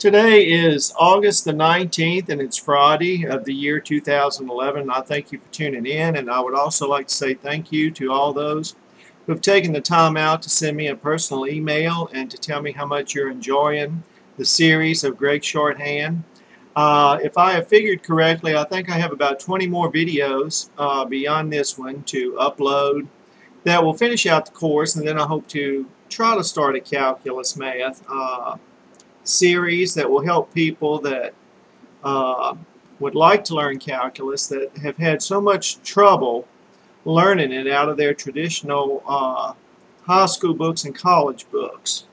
Today is August the 19th, and it's Friday of the year 2011. I thank you for tuning in, and I would also like to say thank you to all those who have taken the time out to send me a personal email and to tell me how much you're enjoying the series of Gregg Shorthand. If I have figured correctly, I think I have about 20 more videos beyond this one to upload that will finish out the course, and then I hope to try to start a calculus math series that will help people that would like to learn calculus that have had so much trouble learning it out of their traditional high school books and college books.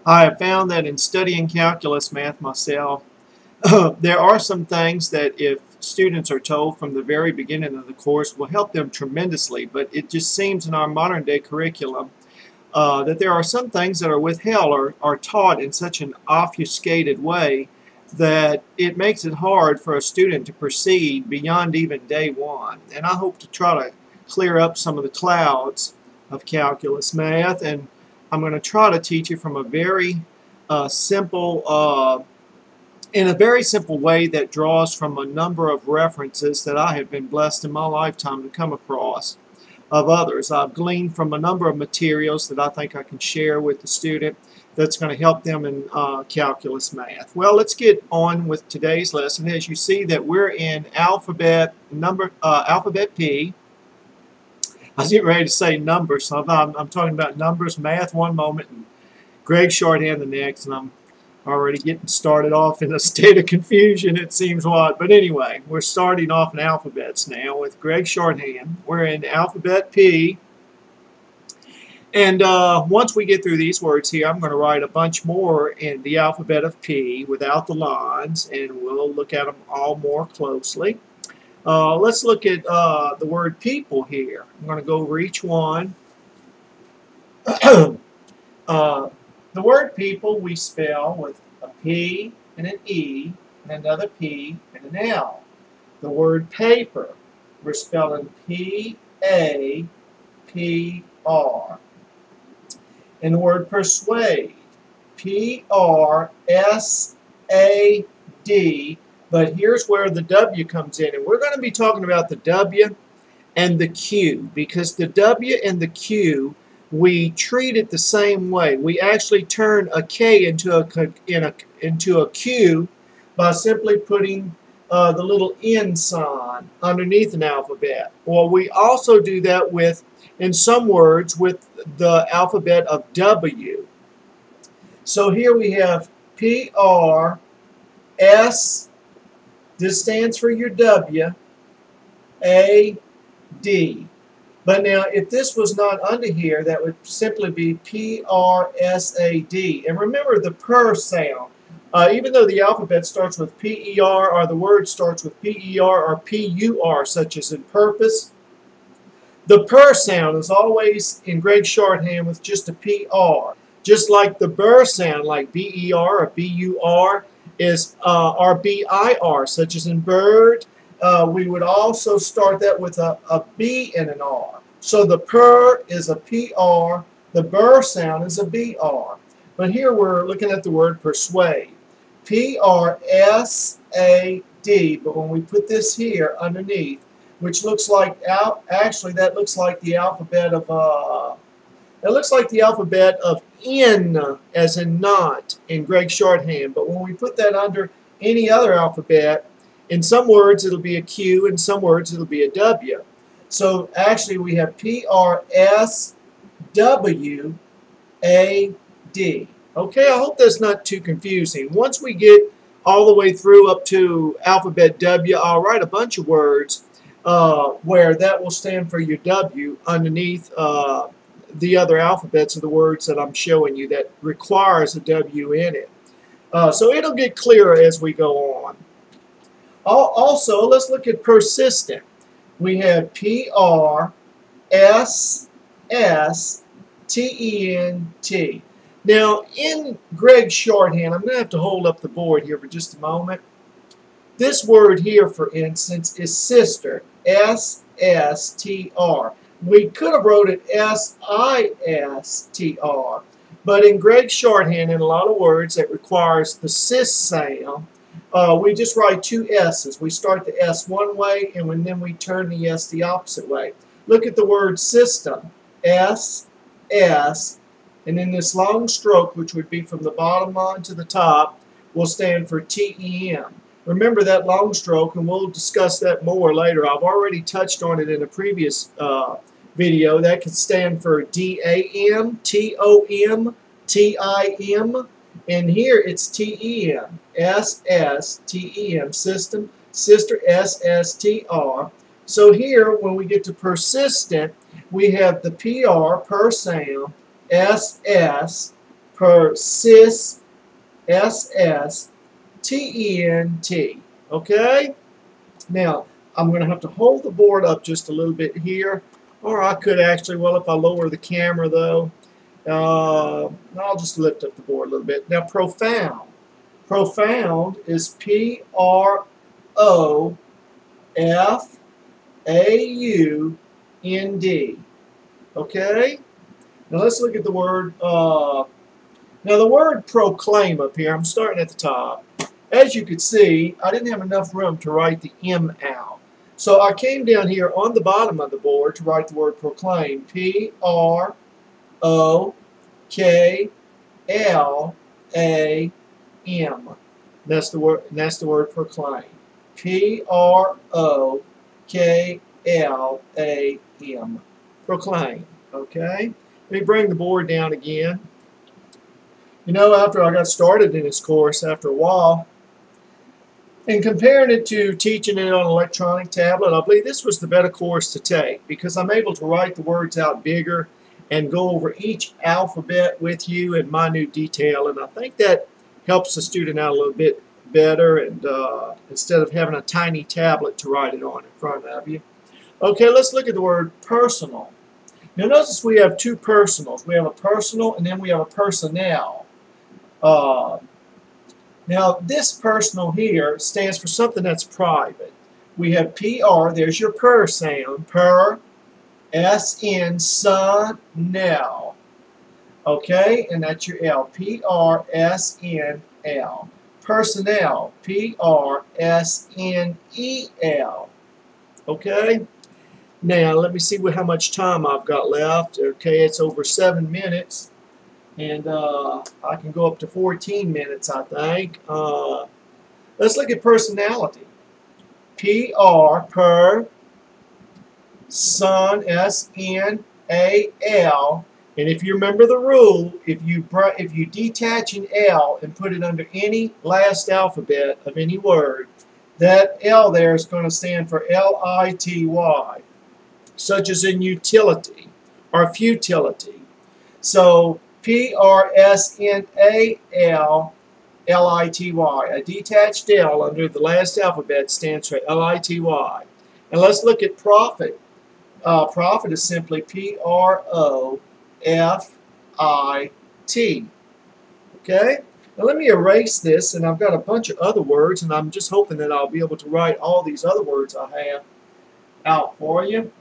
I have found that in studying calculus math myself, there are some things that if students are told from the very beginning of the course will help them tremendously, but it just seems in our modern day curriculum that there are some things that are withheld or are taught in such an obfuscated way that it makes it hard for a student to proceed beyond even day one. And I hope to try to clear up some of the clouds of calculus math, and I'm going to try to teach it from a very in a very simple way that draws from a number of references that I have been blessed in my lifetime to come across of others. I've gleaned from a number of materials that I think I can share with the student that's going to help them in calculus math. Well, let's get on with today's lesson. As you see that we're in alphabet P. I was getting ready to say numbers, so I'm talking about numbers, math one moment, and Gregg Shorthand the next, and I'm already getting started off in a state of confusion, it seems what. But anyway, we're starting off in alphabets now with Gregg Shorthand. We're in alphabet P. And once we get through these words here, I'm going to write a bunch more in the alphabet of P without the lines, and we'll look at them all more closely. Let's look at the word people here. I'm going to go over each one. The word people we spell with a P and an E and another P and an L. The word paper, we're spelling P-A-P-R. And the word persuade, P-R-S-A-D. But here's where the W comes in. And we're going to be talking about the W and the Q, because the W and the Q, we treat it the same way. We actually turn a K into a Q by simply putting the little N sign underneath an alphabet. Well, we also do that with, in some words, with the alphabet of W. So here we have P-R-S, this stands for your W, A-D. But now, if this was not under here, that would simply be P-R-S-A-D. And remember the per sound. Even though the alphabet starts with P-E-R, or the word starts with P-E-R or P-U-R, such as in purpose, the per sound is always in Gregg Shorthand with just a P-R. Just like the bur sound, like B-E-R or B-U-R, is or B-I-R, such as in bird. We would also start that with a B and an R. So the per is a PR, the bur sound is a BR. But here we're looking at the word persuade. P-R-S-A-D, but when we put this here underneath, which looks like, actually that looks like the alphabet of, N as in not in Gregg Shorthand. But when we put that under any other alphabet, in some words it'll be a Q, in some words it'll be a W. So actually we have P-R-S-W-A-D. Okay, I hope that's not too confusing. Once we get all the way through up to alphabet W, I'll write a bunch of words where that will stand for your W underneath the other alphabets of the words that I'm showing you that requires a W in it. So it'll get clearer as we go on. Also, let's look at persistent. We have P-R-S-S-T-E-N-T. Now, in Gregg Shorthand, I'm going to have to hold up the board here for just a moment. This word here, for instance, is sister, S-S-T-R. We could have wrote it S-I-S-T-R, But in Gregg Shorthand, in a lot of words that requires the sis sound, we just write two S's. We start the S one way, and then we turn the S the opposite way. Look at the word system. S, S, and then this long stroke, which would be from the bottom line to the top, will stand for TEM. Remember that long stroke, and we'll discuss that more later. I've already touched on it in a previous video. That could stand for DAM, TOM, TIM, and here it's TEM, SS, TEM, system, sister, SSTR. So here, when we get to persistent, we have the PR, per sound, SS, persist, SS, TENT. Okay? Now, I'm going to have to hold the board up just a little bit here, or I could actually, well, if I lower the camera though, I'll just lift up the board a little bit. Now, profound. Profound is PROFAUND. Okay? Now, let's look at the word. Now, the word proclaim up here, I'm starting at the top. As you can see, I didn't have enough room to write the M out. So I came down here on the bottom of the board to write the word proclaim. P-R-O-K-L-A-M. That's the word proclaim. P-R-O-K-L-A-M. Proclaim. Okay? Let me bring the board down again. You know, after I got started in this course, after a while, and comparing it to teaching it on an electronic tablet, I believe this was the better course to take because I'm able to write the words out bigger and go over each alphabet with you in minute detail, and I think that helps the student out a little bit better, and instead of having a tiny tablet to write it on in front of you. Okay, let's look at the word personal. Now notice we have two personals. We have a personal and then we have a personnel. Now this personal here stands for something that's private. We have PR, there's your per sound, per, S-N, son, now. Okay, and that's your L, P-R-S-N-L. Personnel, P-R-S-N-E-L. Okay, now let me see how much time I've got left. Okay, it's over 7 minutes. And I can go up to 14 minutes, I think. Let's look at personality. P-R, per, son, S-N-A-L. And if you remember the rule, if you detach an L and put it under any last alphabet of any word, that L there is going to stand for L-I-T-Y, such as in utility or futility. So P-R-S-N-A-L-L-I-T-Y. A detached L under the last alphabet stands for L-I-T-Y. And let's look at profit. Profit is simply P-R-O-F-I-T. Okay? Now let me erase this, and I've got a bunch of other words, and I'm just hoping that I'll be able to write all these other words I have out for you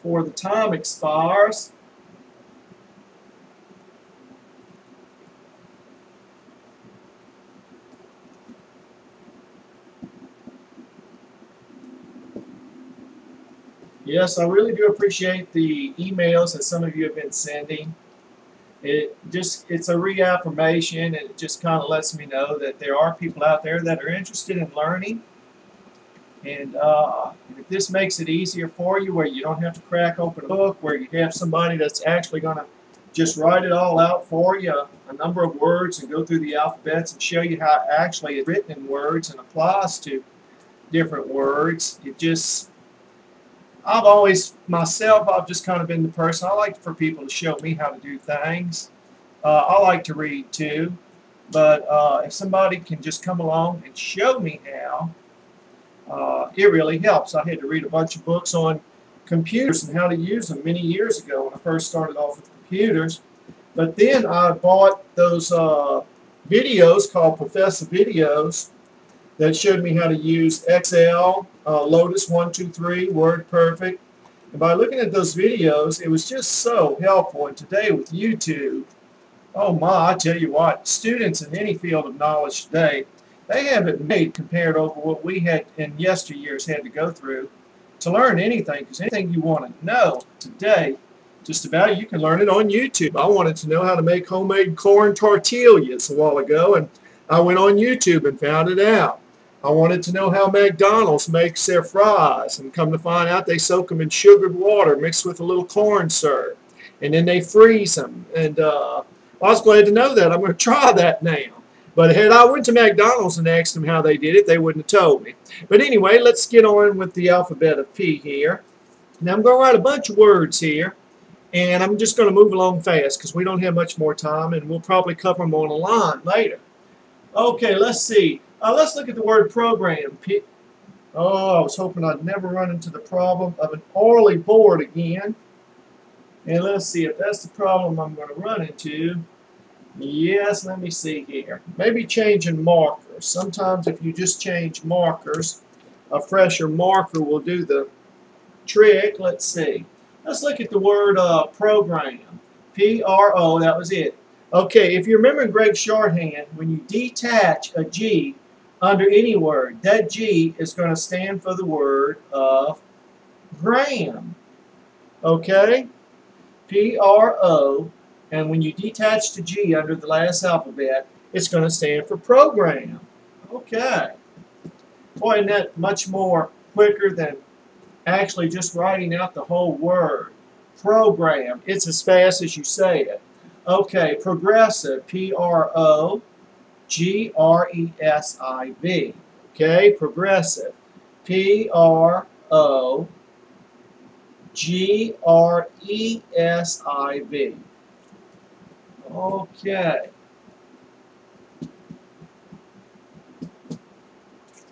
before the time expires. Yes, I really do appreciate the emails that some of you have been sending. It's a reaffirmation, and it just kind of lets me know that there are people out there that are interested in learning. And if this makes it easier for you, where you don't have to crack open a book, where you have somebody that's actually going to just write it all out for you, a number of words, and go through the alphabets and show you how actually it's written in words and applies to different words. I've just kind of been the person. I like for people to show me how to do things. I like to read too, but if somebody can just come along and show me how, it really helps. I had to read a bunch of books on computers and how to use them many years ago when I first started off with computers. But then I bought those videos called Professor Videos that showed me how to use Excel, Lotus 123, WordPerfect. And by looking at those videos, it was just so helpful. And today with YouTube, Oh my, I tell you what, students in any field of knowledge today, they have it made compared over what we had in yesteryears had to go through to learn anything, because anything you want to know today, just about you can learn it on YouTube. I wanted to know how to make homemade corn tortillas a while ago, and I went on YouTube and found it out. I wanted to know how McDonald's makes their fries, and come to find out they soak them in sugared water mixed with a little corn syrup, and then they freeze them. And I was glad to know that. I'm going to try that now. But had I went to McDonald's and asked them how they did it, they wouldn't have told me. But anyway, let's get on with the alphabet of P here. Now I'm going to write a bunch of words here, and I'm just going to move along fast because we don't have much more time, and we'll probably cover them on a line later. Okay, let's see. Let's look at the word program. Oh, I was hoping I'd never run into the problem of an orally board again. And let's see if that's the problem I'm going to run into. Yes, let me see here. Maybe changing markers. Sometimes if you just change markers, a fresher marker will do the trick. Let's see. Let's look at the word program. P-R-O, that was it. Okay, if you remember in Gregg Shorthand, when you detach a G under any word, that G is going to stand for the word of gram. Okay? P-R-O, and when you detach the G under the last alphabet, it's going to stand for program. Okay. Boy, isn't that much more quicker than actually just writing out the whole word. Program. It's as fast as you say it. Okay, progressive. P-R-O-G-R-E-S-I-V. Okay, progressive. P-R-O-G-R-E-S-I-V. Okay.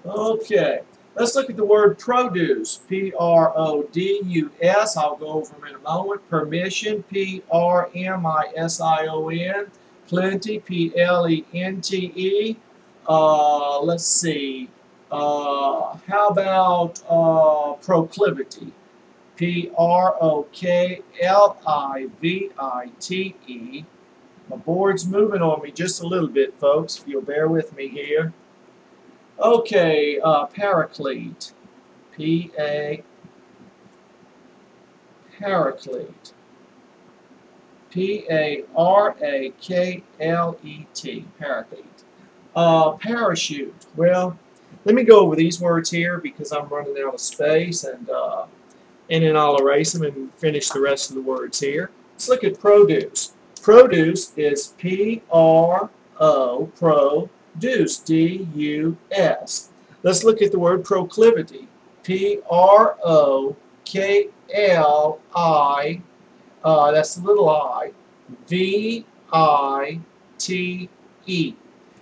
Okay. Let's look at the word produce. P-R-O-D-U-S. I'll go over them in a moment. Permission. P-R-M-I-S-I-O-N. Plenty. P-L-E-N-T-E. Let's see. How about proclivity? P-R-O-K-L-I-V-I-T-E. My board's moving on me just a little bit, folks, if you'll bear with me here. Okay, paraclete. Paraclete. P-A-R-A-K-L-E-T. Paraclete. Parachute. Well, let me go over these words here because I'm running out of space, and then I'll erase them and finish the rest of the words here. Let's look at produce. Produce is P-R-O, produce, D-U-S. Let's look at the word proclivity. P-R-O-K-L-I, that's the little I, V-I-T-E.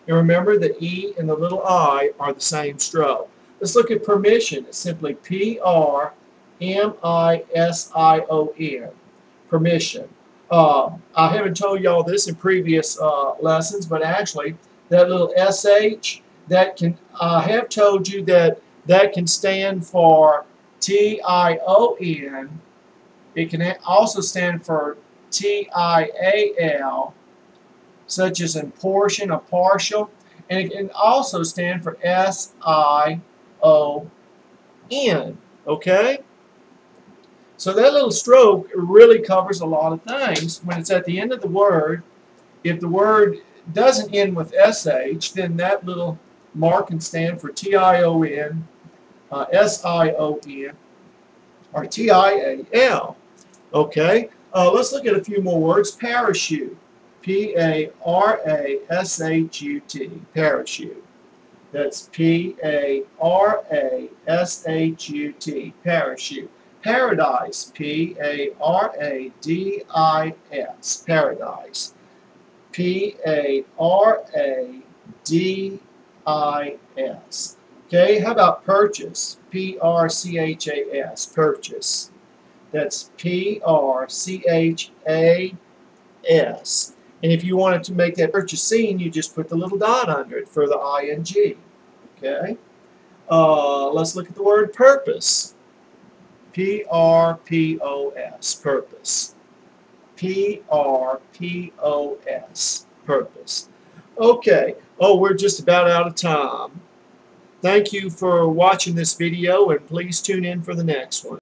And remember, the E and the little I are the same stroke. Let's look at permission. It's simply P-R-M-I-S-I-O-N. Permission. I haven't told y'all this in previous lessons, but actually, that little SH, that can, I have told you that that can stand for T-I-O-N. It can also stand for T-I-A-L, such as in portion or partial, and it can also stand for S-I-O-N, okay? So that little stroke really covers a lot of things. When it's at the end of the word, if the word doesn't end with SH, then that little mark can stand for T-I-O-N, S-I-O-N, or T-I-A-L. Okay, let's look at a few more words. Parachute. P-A-R-A-S-H-U-T. Parachute. That's P-A-R-A-S-H-U-T. Parachute. Paradise. P-A-R-A-D-I-S. Paradise. P-A-R-A-D-I-S. Okay, how about purchase? P-R-C-H-A-S. Purchase. That's P-R-C-H-A-S. And if you wanted to make that purchase seen, you just put the little dot under it for the I-N-G. Okay? Let's look at the word purpose. P-R-P-O-S. Purpose. P-R-P-O-S. Purpose. Okay. Oh, we're just about out of time. Thank you for watching this video, and please tune in for the next one.